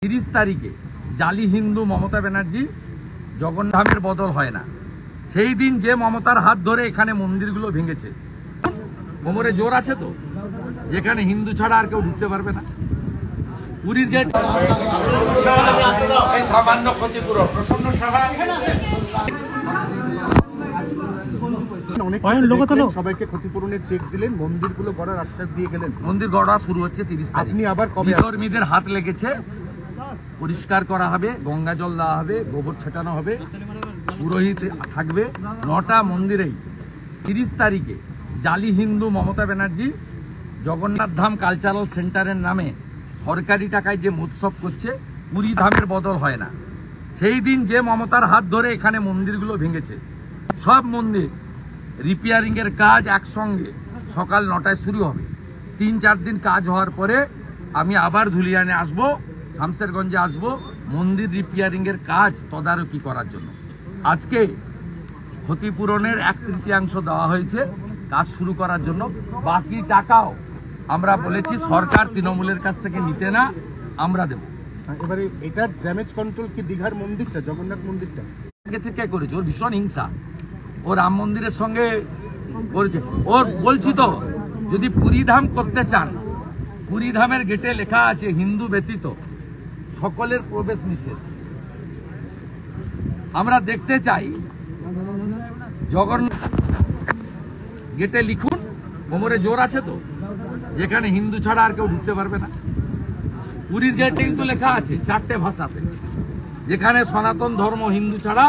30 তারিখে জালি হিন্দু মমতা ব্যানার্জি জগন্নাথের বদল হয় না। সেই দিন যে মমতার হাত ধরে এখানে মন্দিরগুলো ভেঙেছে, কোমরে জোর আছে তো, যেখানে হিন্দু ছাড়া আর কেউ ঢুকতে পারবে না। পুরীর গেট এই সামান্য ক্ষতিপূরণ প্রসন্ন সাহা সবাইকে ক্ষতিপূরণের চেক দিলেন, মন্দিরগুলো গড়ার আশ্বাস দিয়ে গেলেন। মন্দির গড়া শুরু হচ্ছে 30 তারিখ। আপনি আবার কবে? কর্মীদের হাত লেগেছে, পরিষ্কার করা হবে, গঙ্গা জল দেওয়া হবে, গোবর ছেটানো হবে, পুরোহিত থাকবে। 9টা মন্দিরেই 30 তারিখে জালি হিন্দু মমতা ব্যানার্জি জগন্নাথ ধাম কালচারাল সেন্টারের নামে সরকারি টাকায় যে মহোৎসব করছে, পুরী ধামের বদল হয় না। সেই দিন যে মমতার হাত ধরে এখানে মন্দিরগুলো ভেঙেছে, সব মন্দির রিপেয়ারিংয়ের কাজ একসঙ্গে সকাল 9টায় শুরু হবে। 3-4 দিন কাজ হওয়ার পরে আমি আবার ধুলিয়ানে আসব, শামসেরগঞ্জে আসব, মন্দির রিপেয়ারিংয়ের কাজ তদারকি করার জন্য। আজকে ক্ষতিপূরণের 1/3 দেওয়া হয়েছে কাজ শুরু করার জন্য। বাকি টাকাও আমরা বলেছি সরকার তৃণমূলের কাছ থেকে নিতে না, আমরা দেব। এবারে এটার ড্যামেজ কন্ট্রোল কি দীঘার মন্দিরটা, জগন্নাথ মন্দিরটা আগে থেকে করেছে। ওর ভীষণ হিংসা, ও রাম মন্দিরের সঙ্গে করেছে। ওর বলছি তো, যদি পুরী ধাম করতে চান, পুরী ধামের গেটে লেখা আছে হিন্দু ব্যতীত সকলের প্রবেশ নিষেধ। আমরা দেখতে চাই জগন্নাথ গেটে লিখুন, কোমরে জোর আছে তো, যেখানে হিন্দু ছাড়া আর কেউ ঢুকতে পারবে না। পুরীর গেটে কিন্তু লেখা আছে 4টে ভাষাতে, যেখানে সনাতন ধর্ম হিন্দু ছাড়া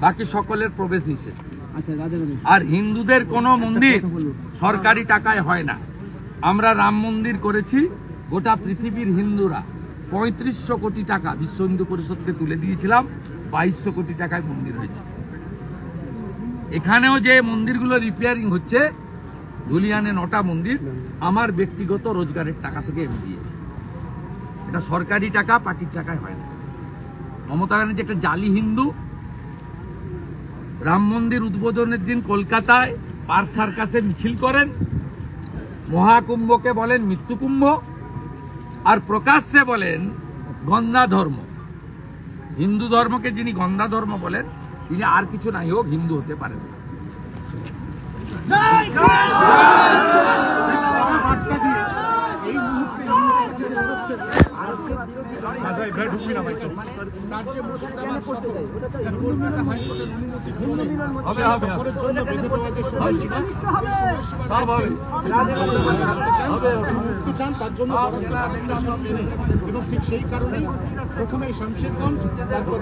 বাকি সকলের প্রবেশ নিষেধ। আর হিন্দুদের কোনো মন্দির সরকারি টাকায় হয় না। আমরা রাম মন্দির করেছি, গোটা পৃথিবীর হিন্দুরা 3500 কোটি টাকা বিশ্ব হিন্দু পরিষদকে তুলে দিয়েছিলাম, 2200 কোটি টাকায় মন্দির হয়েছে। এখানেও যে মন্দিরগুলো রিপেয়ারিং হচ্ছে, ধুলিয়ানে 9টা মন্দির আমার ব্যক্তিগত রোজগারের টাকা থেকে আমি দিয়েছি। এটা সরকারি টাকা, পার্টির টাকায় হয় না। মমতা ব্যানার্জি একটা জালি হিন্দু। রাম মন্দির উদ্বোধনের দিন কলকাতায় পার্ক সার্কাসে মিছিল করেন, মহাকুম্ভকে বলেন মৃত্যুকুম্ভ, আর প্রকাশ্যে বলেন গন্ধা ধর্ম। হিন্দু ধর্মকে যিনি গন্ধা ধর্ম বলেন, তিনি আর কিছু নাই হোক হিন্দু হতে পারেন না। এবং ঠিক সেই কারণেই প্রথমে শামশেরগঞ্জ, তারপর